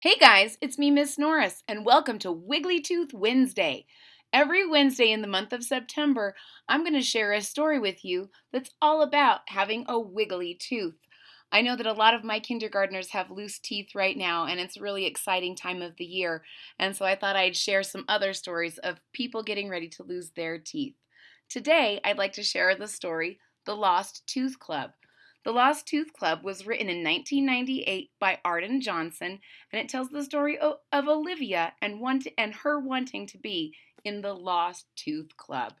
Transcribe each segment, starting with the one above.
Hey guys, it's me, Miss Norris, and welcome to Wiggly Tooth Wednesday. Every Wednesday in the month of September, I'm going to share a story with you that's all about having a wiggly tooth. I know that a lot of my kindergartners have loose teeth right now, and it's a really exciting time of the year, and so I thought I'd share some other stories of people getting ready to lose their teeth. Today, I'd like to share the story, The Lost Tooth Club. The Lost Tooth Club was written in 1998 by Arden Johnson, and it tells the story of Olivia and her wanting to be in the Lost Tooth Club.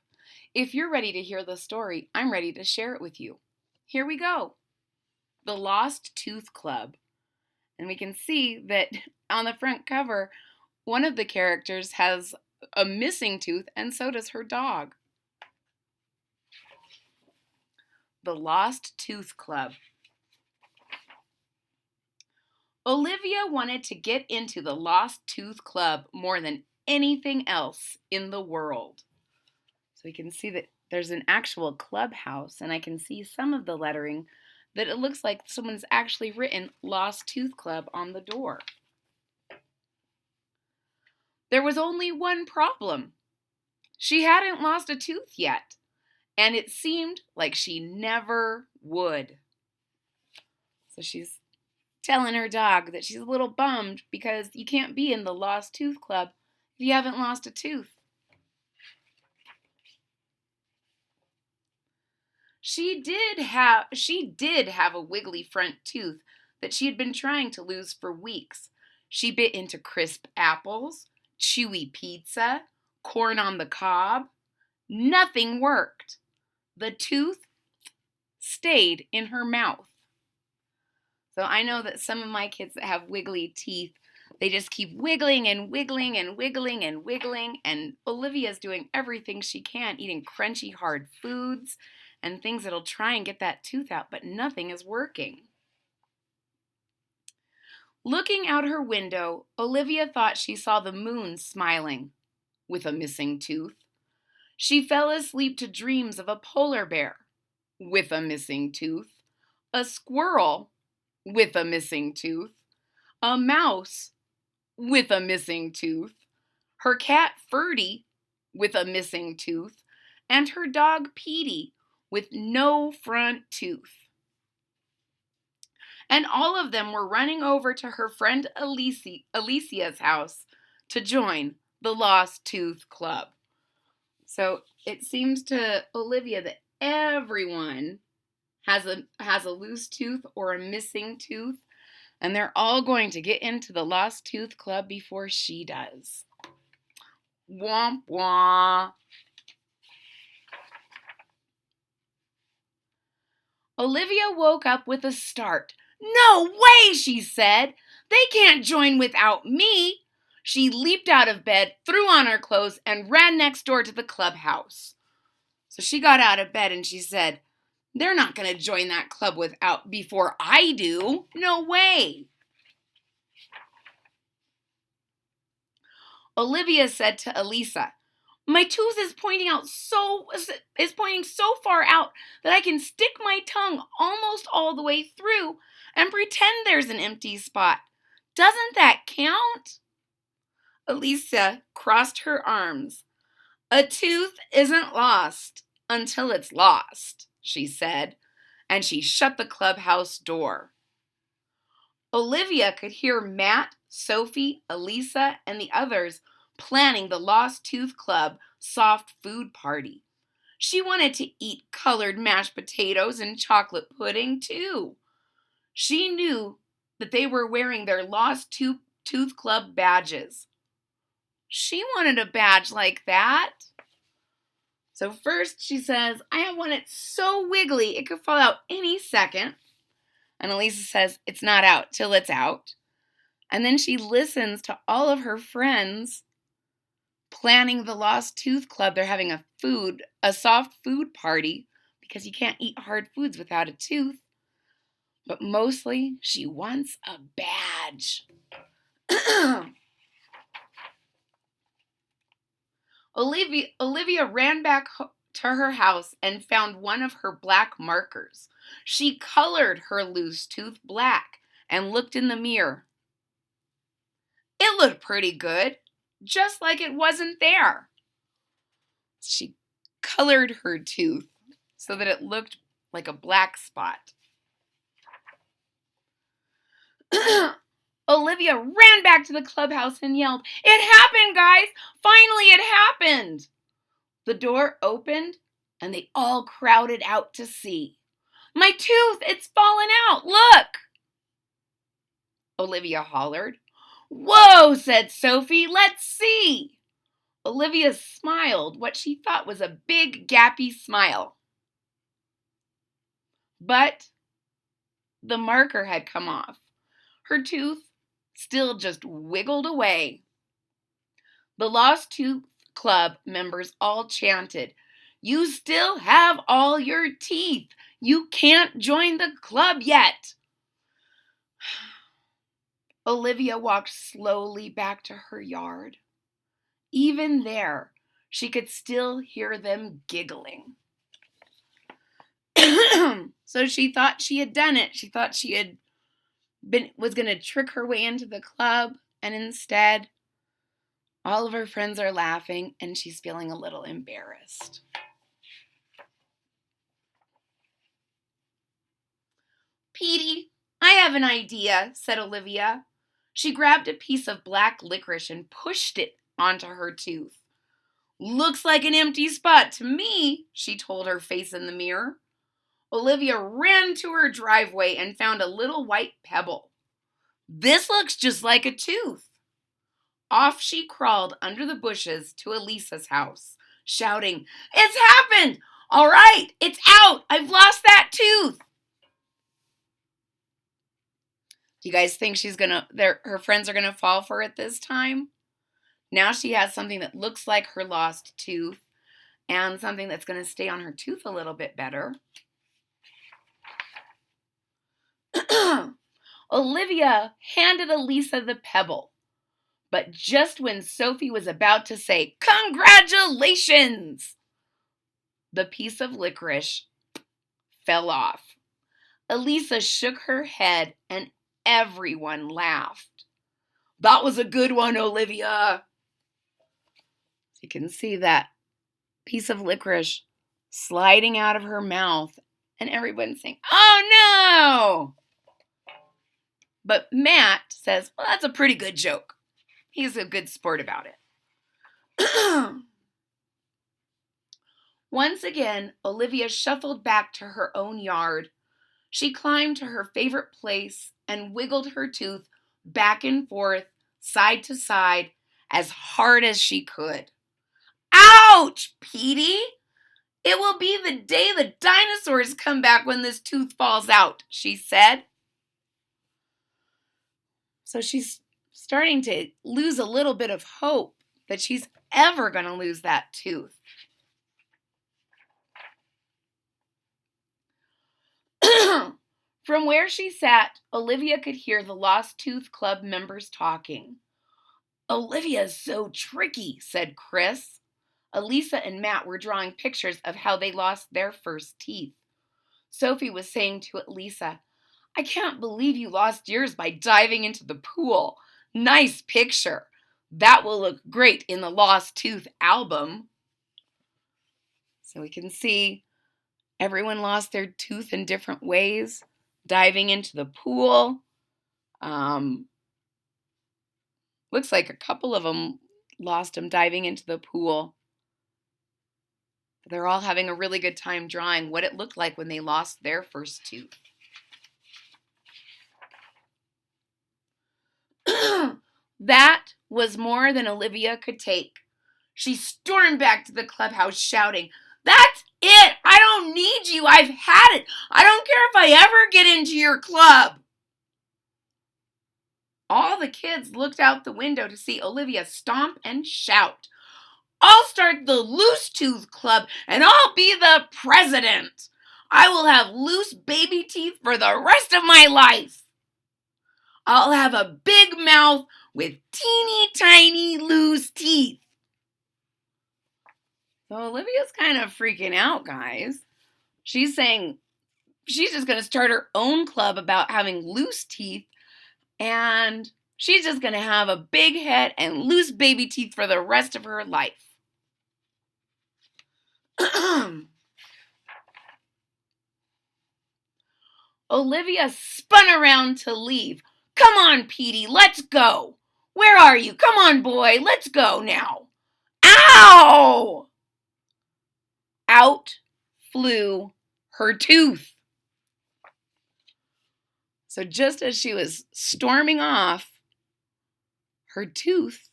If you're ready to hear the story, I'm ready to share it with you. Here we go. The Lost Tooth Club. And we can see that on the front cover, one of the characters has a missing tooth, and so does her dog. The Lost Tooth Club. Olivia wanted to get into the Lost Tooth Club more than anything else in the world. So we can see that there's an actual clubhouse, and I can see some of the lettering that it looks like someone's actually written Lost Tooth Club on the door. There was only one problem. She hadn't lost a tooth yet, and it seemed like she never would. So she's telling her dog that she's a little bummed because you can't be in the Lost Tooth Club if you haven't lost a tooth. She did have a wiggly front tooth that she had been trying to lose for weeks. She bit into crisp apples, chewy pizza, corn on the cob. Nothing worked. The tooth stayed in her mouth. So I know that some of my kids that have wiggly teeth, they just keep wiggling and wiggling and wiggling and wiggling. And Olivia's doing everything she can, eating crunchy, hard foods and things that'll try and get that tooth out, but nothing is working. Looking out her window, Olivia thought she saw the moon smiling with a missing tooth. She fell asleep to dreams of a polar bear with a missing tooth, a squirrel with a missing tooth, a mouse with a missing tooth, her cat Ferdy with a missing tooth, and her dog Petey with no front tooth. And all of them were running over to her friend Alicia's house to join the Lost Tooth Club. So it seems to Olivia that everyone has a loose tooth or a missing tooth, and they're all going to get into the Lost Tooth Club before she does. Womp womp. Olivia woke up with a start. No way, she said. They can't join without me. She leaped out of bed, threw on her clothes, and ran next door to the clubhouse. So she got out of bed and she said, they're not going to join that club before I do. No way. Olivia said to Elisa, my tooth is pointing so far out that I can stick my tongue almost all the way through and pretend there's an empty spot. Doesn't that count? Elisa crossed her arms. A tooth isn't lost until it's lost, she said, and she shut the clubhouse door. Olivia could hear Matt, Sophie, Elisa, and the others planning the Lost Tooth Club soft food party. She wanted to eat colored mashed potatoes and chocolate pudding, too. She knew that they were wearing their Lost Tooth Club badges. She wanted a badge like that. So first she says, I have one that's so wiggly it could fall out any second. And Elisa says, it's not out till it's out. And then she listens to all of her friends planning the Lost Tooth Club. They're having a soft food party because you can't eat hard foods without a tooth. But mostly she wants a badge. Olivia ran back to her house and found one of her black markers. She colored her loose tooth black and looked in the mirror. looked pretty good, just like it wasn't there. She colored her tooth so that it looked like a black spot. Olivia ran back to the clubhouse and yelled, "It happened, guys! Finally, it happened!" The door opened, and they all crowded out to see. "My tooth, it's fallen out, look!" Olivia hollered. "Whoa," said Sophie, "let's see." Olivia smiled what she thought was a big, gappy smile. But the marker had come off. Her tooth still just wiggled away. The Lost Tooth Club members all chanted, "You still have all your teeth. You can't join the club yet." Olivia walked slowly back to her yard. Even there, she could still hear them giggling. So she thought she had done it. She thought she was going to trick her way into the club, and instead, all of her friends are laughing, and she's feeling a little embarrassed. "Petey, I have an idea," said Olivia. She grabbed a piece of black licorice and pushed it onto her tooth. "Looks like an empty spot to me," she told her face in the mirror. Olivia ran to her driveway and found a little white pebble. "This looks just like a tooth." Off she crawled under the bushes to Elisa's house, shouting, "It's happened! All right, it's out! I've lost that tooth!" Do you guys think her friends are gonna fall for it this time? Now she has something that looks like her lost tooth and something that's gonna stay on her tooth a little bit better. Olivia handed Elisa the pebble, but just when Sophie was about to say, "Congratulations!" the piece of licorice fell off. Elisa shook her head and everyone laughed. "That was a good one, Olivia." You can see that piece of licorice sliding out of her mouth and everyone's saying, "Oh no!" But Matt says, "Well, that's a pretty good joke." He's a good sport about it. Once again, Olivia shuffled back to her own yard. She climbed to her favorite place and wiggled her tooth back and forth, side to side, as hard as she could. "Ouch, Petey! It will be the day the dinosaurs come back when this tooth falls out," she said. So she's starting to lose a little bit of hope that she's ever going to lose that tooth. From where she sat, Olivia could hear the Lost Tooth Club members talking. "Olivia's so tricky," said Chris. Elisa and Matt were drawing pictures of how they lost their first teeth. Sophie was saying to Elisa, "I can't believe you lost yours by diving into the pool. Nice picture. That will look great in the Lost Tooth album." So we can see everyone lost their tooth in different ways. Diving into the pool. Looks like a couple of them lost them diving into the pool. They're all having a really good time drawing what it looked like when they lost their first tooth. That was more than Olivia could take. She stormed back to the clubhouse shouting, "That's it! I don't need you! I've had it! I don't care if I ever get into your club!" All the kids looked out the window to see Olivia stomp and shout, "I'll start the Loose Tooth Club and I'll be the president! I will have loose baby teeth for the rest of my life! I'll have a big mouth with teeny tiny loose teeth!" So Olivia's kind of freaking out, guys. She's saying she's just going to start her own club about having loose teeth, and She's just going to have a big head and loose baby teeth for the rest of her life. Olivia spun around to leave. Come on, Petey, let's go. Where are you? Come on, boy, let's go now. Ow! Out flew her tooth. So just as she was storming off, her tooth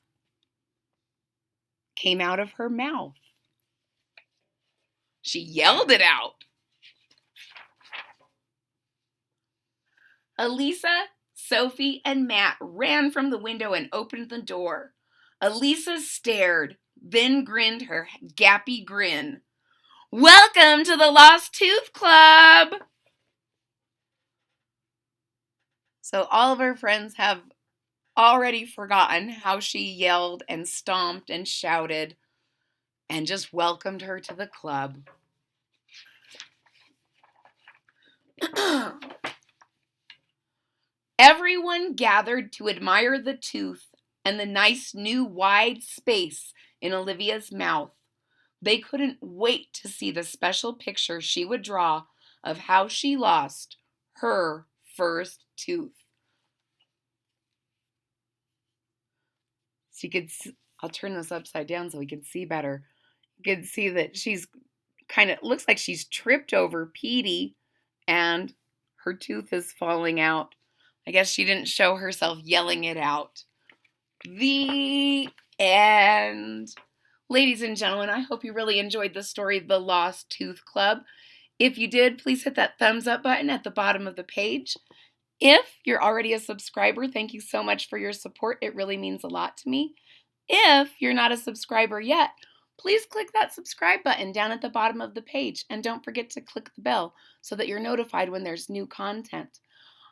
came out of her mouth. She yelled it out. Elisa, Sophie, and Matt ran from the window and opened the door. Elisa stared, then grinned her gappy grin. Welcome to the Lost Tooth Club! So all of her friends have already forgotten how she yelled and stomped and shouted and just welcomed her to the club. Everyone gathered to admire the tooth and the nice new wide space in Olivia's mouth. They couldn't wait to see the special picture she would draw of how she lost her first tooth. So I'll turn this upside down so we can see better. You can see that she's looks like she's tripped over Petey and her tooth is falling out. I guess she didn't show herself yelling it out. The end. Ladies and gentlemen, I hope you really enjoyed the story, The Lost Tooth Club. If you did, please hit that thumbs up button at the bottom of the page. If you're already a subscriber, thank you so much for your support. It really means a lot to me. If you're not a subscriber yet, please click that subscribe button down at the bottom of the page and don't forget to click the bell so that you're notified when there's new content.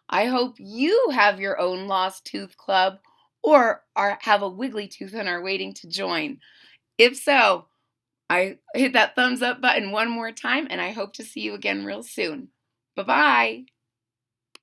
I hope you have your own Lost Tooth Club or have a wiggly tooth and are waiting to join. If so, I hit that thumbs up button one more time and I hope to see you again real soon. Bye-bye.